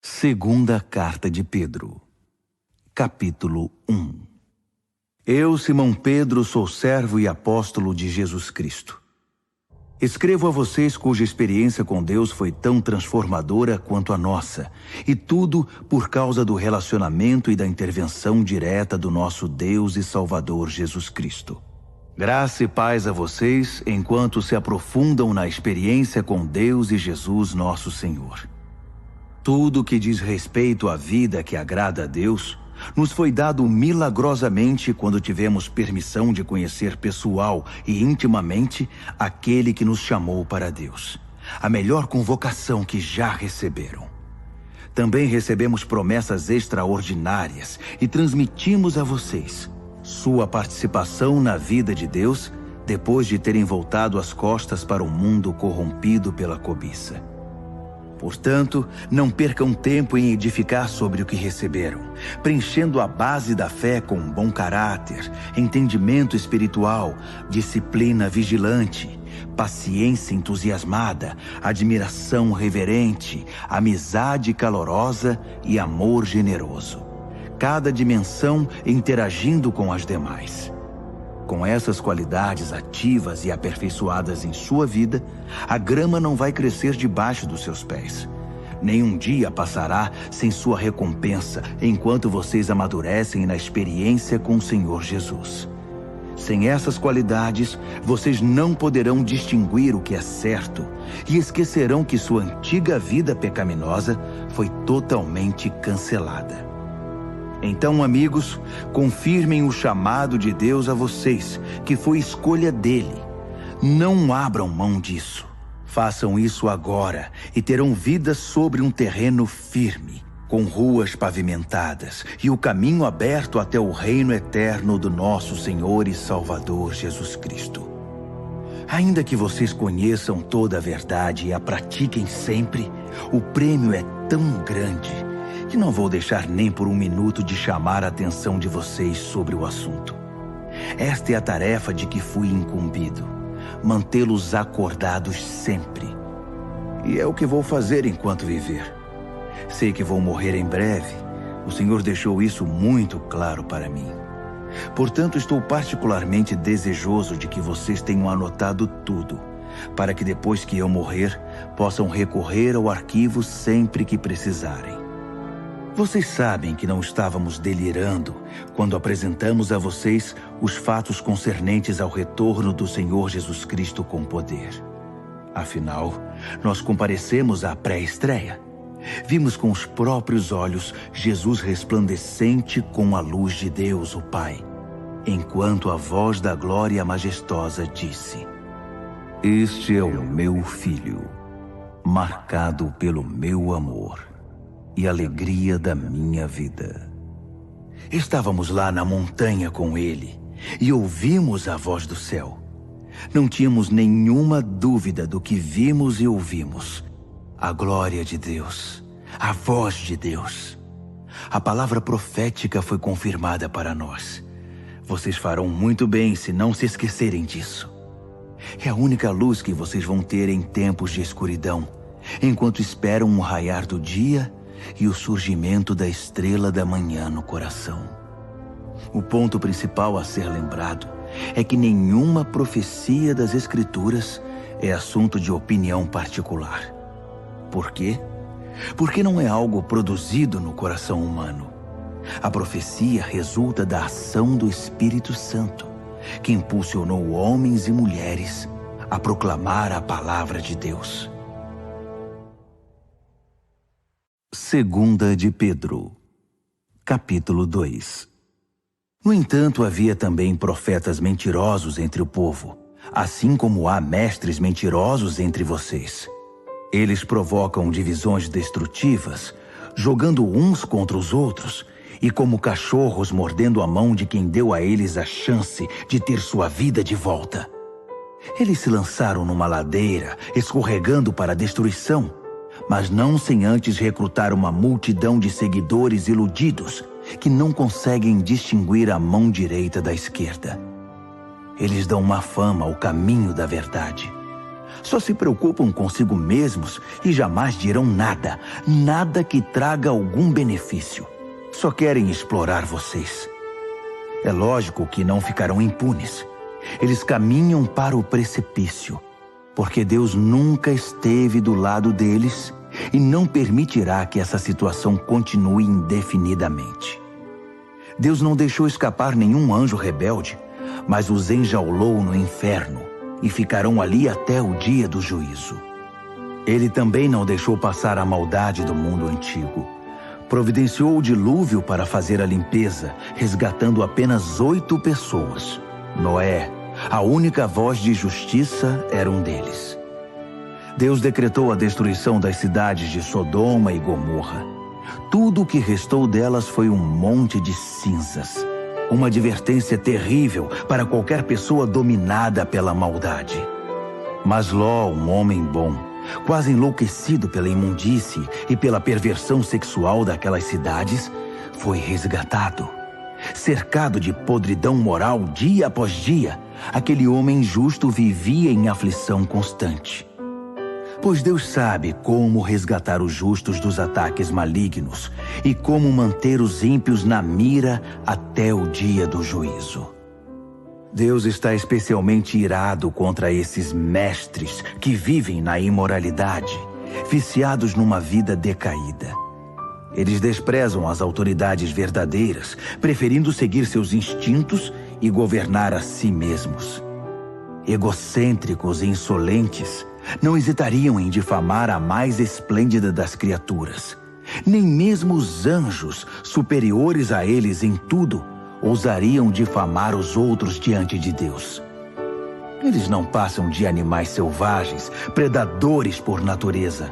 Segunda Carta de Pedro, capítulo 1. Eu, Simão Pedro, sou servo e apóstolo de Jesus Cristo. Escrevo a vocês cuja experiência com Deus foi tão transformadora quanto a nossa, e tudo por causa do relacionamento e da intervenção direta do nosso Deus e Salvador Jesus Cristo. Graça e paz a vocês enquanto se aprofundam na experiência com Deus e Jesus nosso Senhor. Tudo que diz respeito à vida que agrada a Deus nos foi dado milagrosamente quando tivemos permissão de conhecer pessoal e intimamente aquele que nos chamou para Deus, a melhor convocação que já receberam. Também recebemos promessas extraordinárias e transmitimos a vocês sua participação na vida de Deus depois de terem voltado as costas para o mundo corrompido pela cobiça. Portanto, não percam tempo em edificar sobre o que receberam, preenchendo a base da fé com bom caráter, entendimento espiritual, disciplina vigilante, paciência entusiasmada, admiração reverente, amizade calorosa e amor generoso. Cada dimensão interagindo com as demais. Com essas qualidades ativas e aperfeiçoadas em sua vida, a grama não vai crescer debaixo dos seus pés. Nenhum dia passará sem sua recompensa, enquanto vocês amadurecem na experiência com o Senhor Jesus. Sem essas qualidades, vocês não poderão distinguir o que é certo e esquecerão que sua antiga vida pecaminosa foi totalmente cancelada. Então, amigos, confirmem o chamado de Deus a vocês, que foi escolha dele. Não abram mão disso. Façam isso agora e terão vida sobre um terreno firme, com ruas pavimentadas e o caminho aberto até o reino eterno do nosso Senhor e Salvador Jesus Cristo. Ainda que vocês conheçam toda a verdade e a pratiquem sempre, o prêmio é tão grande que não vou deixar nem por um minuto de chamar a atenção de vocês sobre o assunto. Esta é a tarefa de que fui incumbido, mantê-los acordados sempre. E é o que vou fazer enquanto viver. Sei que vou morrer em breve, o Senhor deixou isso muito claro para mim. Portanto, estou particularmente desejoso de que vocês tenham anotado tudo, para que depois que eu morrer, possam recorrer ao arquivo sempre que precisarem. Vocês sabem que não estávamos delirando quando apresentamos a vocês os fatos concernentes ao retorno do Senhor Jesus Cristo com poder. Afinal, nós comparecemos à pré-estreia. Vimos com os próprios olhos Jesus resplandecente com a luz de Deus, o Pai, enquanto a voz da glória majestosa disse: "Este é o meu Filho, marcado pelo meu amor e alegria da minha vida." Estávamos lá na montanha com ele e ouvimos a voz do céu. Não tínhamos nenhuma dúvida do que vimos e ouvimos. A glória de Deus, a voz de Deus. A palavra profética foi confirmada para nós. Vocês farão muito bem se não se esquecerem disso. É a única luz que vocês vão ter em tempos de escuridão, enquanto esperam o raiar do dia e o surgimento da estrela da manhã no coração. O ponto principal a ser lembrado é que nenhuma profecia das Escrituras é assunto de opinião particular. Por quê? Porque não é algo produzido no coração humano. A profecia resulta da ação do Espírito Santo, que impulsionou homens e mulheres a proclamar a palavra de Deus. Segunda de Pedro, capítulo 2. No entanto, havia também profetas mentirosos entre o povo, assim como há mestres mentirosos entre vocês. Eles provocam divisões destrutivas, jogando uns contra os outros, e como cachorros mordendo a mão de quem deu a eles a chance de ter sua vida de volta. Eles se lançaram numa ladeira, escorregando para a destruição, mas não sem antes recrutar uma multidão de seguidores iludidos que não conseguem distinguir a mão direita da esquerda. Eles dão má fama ao caminho da verdade. Só se preocupam consigo mesmos e jamais dirão nada, nada que traga algum benefício. Só querem explorar vocês. É lógico que não ficarão impunes. Eles caminham para o precipício, porque Deus nunca esteve do lado deles e não permitirá que essa situação continue indefinidamente. Deus não deixou escapar nenhum anjo rebelde, mas os enjaulou no inferno e ficarão ali até o dia do juízo. Ele também não deixou passar a maldade do mundo antigo. Providenciou o dilúvio para fazer a limpeza, resgatando apenas 8 pessoas. Noé, a única voz de justiça, era um deles. Deus decretou a destruição das cidades de Sodoma e Gomorra. Tudo o que restou delas foi um monte de cinzas. Uma advertência terrível para qualquer pessoa dominada pela maldade. Mas Ló, um homem bom, quase enlouquecido pela imundície e pela perversão sexual daquelas cidades, foi resgatado. Cercado de podridão moral dia após dia, aquele homem justo vivia em aflição constante. Pois Deus sabe como resgatar os justos dos ataques malignos e como manter os ímpios na mira até o dia do juízo. Deus está especialmente irado contra esses mestres que vivem na imoralidade, viciados numa vida decaída. Eles desprezam as autoridades verdadeiras, preferindo seguir seus instintos e governar a si mesmos. Egocêntricos e insolentes, não hesitariam em difamar a mais esplêndida das criaturas. Nem mesmo os anjos, superiores a eles em tudo, ousariam difamar os outros diante de Deus. Eles não passam de animais selvagens, predadores por natureza.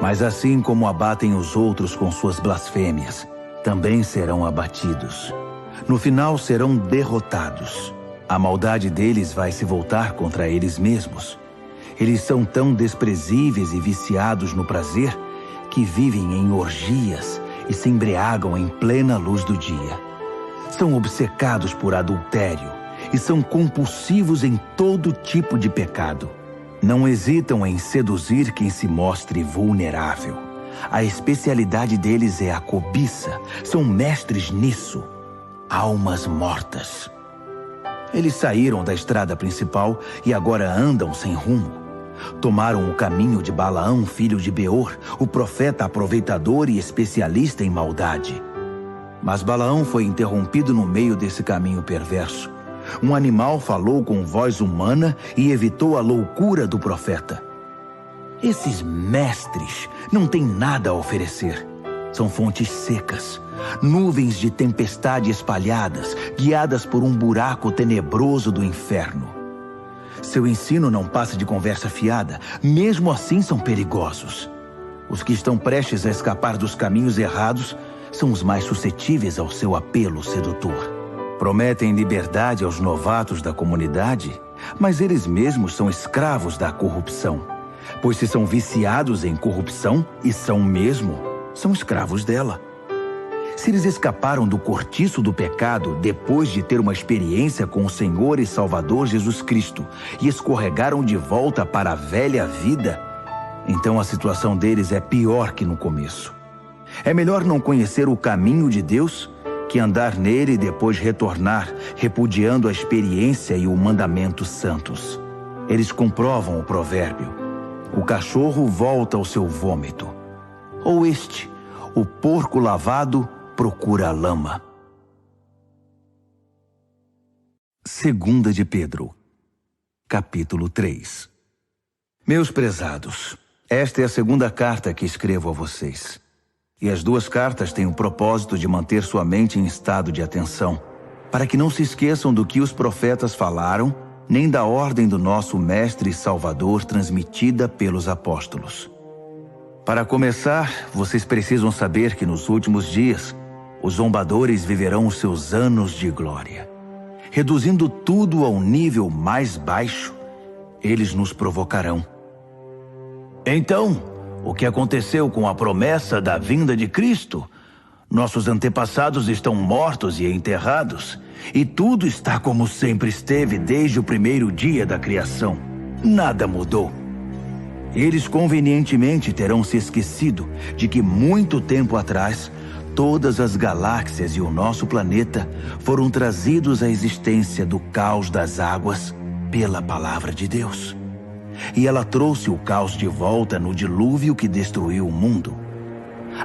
Mas assim como abatem os outros com suas blasfêmias, também serão abatidos. No final serão derrotados. A maldade deles vai se voltar contra eles mesmos. Eles são tão desprezíveis e viciados no prazer que vivem em orgias e se embriagam em plena luz do dia. São obcecados por adultério e são compulsivos em todo tipo de pecado. Não hesitam em seduzir quem se mostre vulnerável. A especialidade deles é a cobiça. São mestres nisso. Almas mortas. Eles saíram da estrada principal e agora andam sem rumo. Tomaram o caminho de Balaão, filho de Beor, o profeta aproveitador e especialista em maldade. Mas Balaão foi interrompido no meio desse caminho perverso. Um animal falou com voz humana e evitou a loucura do profeta. Esses mestres não têm nada a oferecer. São fontes secas, nuvens de tempestade espalhadas, guiadas por um buraco tenebroso do inferno. Seu ensino não passa de conversa fiada, mesmo assim são perigosos. Os que estão prestes a escapar dos caminhos errados são os mais suscetíveis ao seu apelo sedutor. Prometem liberdade aos novatos da comunidade, mas eles mesmos são escravos da corrupção. Pois se são viciados em corrupção, e são mesmo, são escravos dela. Se eles escaparam do cortiço do pecado depois de ter uma experiência com o Senhor e Salvador Jesus Cristo e escorregaram de volta para a velha vida, então a situação deles é pior que no começo. É melhor não conhecer o caminho de Deus que andar nele e depois retornar, repudiando a experiência e o mandamento santos. Eles comprovam o provérbio: o cachorro volta ao seu vômito. Ou o porco lavado procura a lama. 2 de Pedro, capítulo 3. Meus prezados, esta é a segunda carta que escrevo a vocês. E as duas cartas têm o propósito de manter sua mente em estado de atenção, para que não se esqueçam do que os profetas falaram, nem da ordem do nosso Mestre e Salvador transmitida pelos apóstolos. Para começar, vocês precisam saber que nos últimos dias, os zombadores viverão os seus anos de glória. Reduzindo tudo ao nível mais baixo, eles nos provocarão. Então, o que aconteceu com a promessa da vinda de Cristo? Nossos antepassados estão mortos e enterrados, e tudo está como sempre esteve desde o primeiro dia da criação. Nada mudou. Eles convenientemente terão se esquecido de que muito tempo atrás, todas as galáxias e o nosso planeta foram trazidos à existência do caos das águas pela palavra de Deus. E ela trouxe o caos de volta no dilúvio que destruiu o mundo.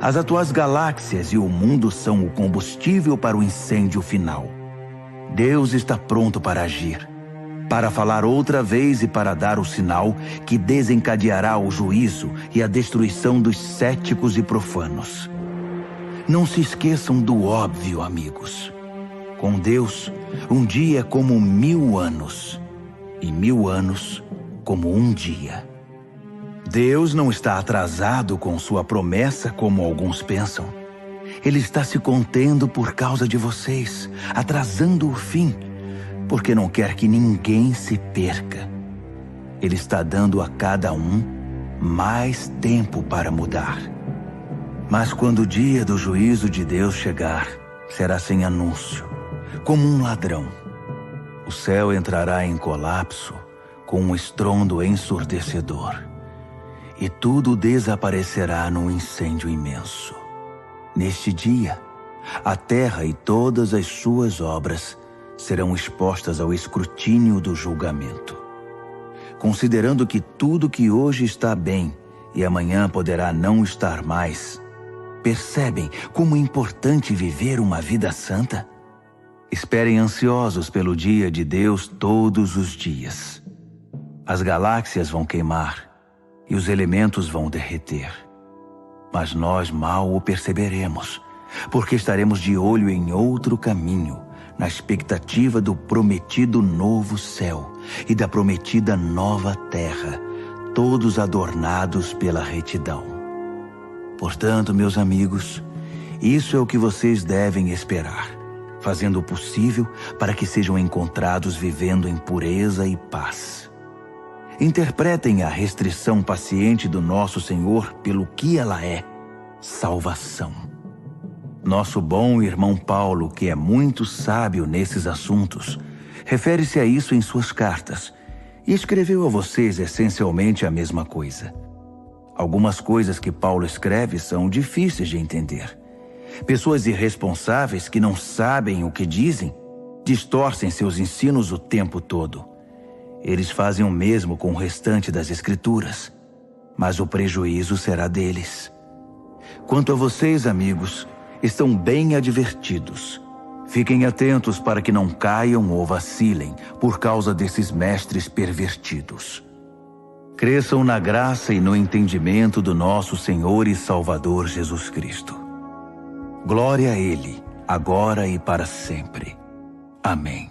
As atuais galáxias e o mundo são o combustível para o incêndio final. Deus está pronto para agir, para falar outra vez e para dar o sinal que desencadeará o juízo e a destruição dos céticos e profanos. Não se esqueçam do óbvio, amigos. Com Deus, um dia é como 1000 anos, e 1000 anos como um dia. Deus não está atrasado com sua promessa como alguns pensam. Ele está se contendo por causa de vocês, atrasando o fim, porque não quer que ninguém se perca. Ele está dando a cada um mais tempo para mudar. Mas quando o dia do juízo de Deus chegar, será sem anúncio, como um ladrão. O céu entrará em colapso com um estrondo ensurdecedor, e tudo desaparecerá num incêndio imenso. Neste dia, a terra e todas as suas obras serão expostas ao escrutínio do julgamento. Considerando que tudo que hoje está bem e amanhã poderá não estar mais, percebem como é importante viver uma vida santa? Esperem ansiosos pelo dia de Deus todos os dias. As galáxias vão queimar e os elementos vão derreter. Mas nós mal o perceberemos, porque estaremos de olho em outro caminho, na expectativa do prometido novo céu e da prometida nova terra, todos adornados pela retidão. Portanto, meus amigos, isso é o que vocês devem esperar, fazendo o possível para que sejam encontrados vivendo em pureza e paz. Interpretem a restrição paciente do nosso Senhor pelo que ela é: salvação. Nosso bom irmão Paulo, que é muito sábio nesses assuntos, refere-se a isso em suas cartas e escreveu a vocês essencialmente a mesma coisa. Algumas coisas que Paulo escreve são difíceis de entender. Pessoas irresponsáveis que não sabem o que dizem distorcem seus ensinos o tempo todo. Eles fazem o mesmo com o restante das Escrituras, mas o prejuízo será deles. Quanto a vocês, amigos, estão bem advertidos. Fiquem atentos para que não caiam ou vacilem por causa desses mestres pervertidos. Cresçam na graça e no entendimento do nosso Senhor e Salvador Jesus Cristo. Glória a Ele, agora e para sempre. Amém.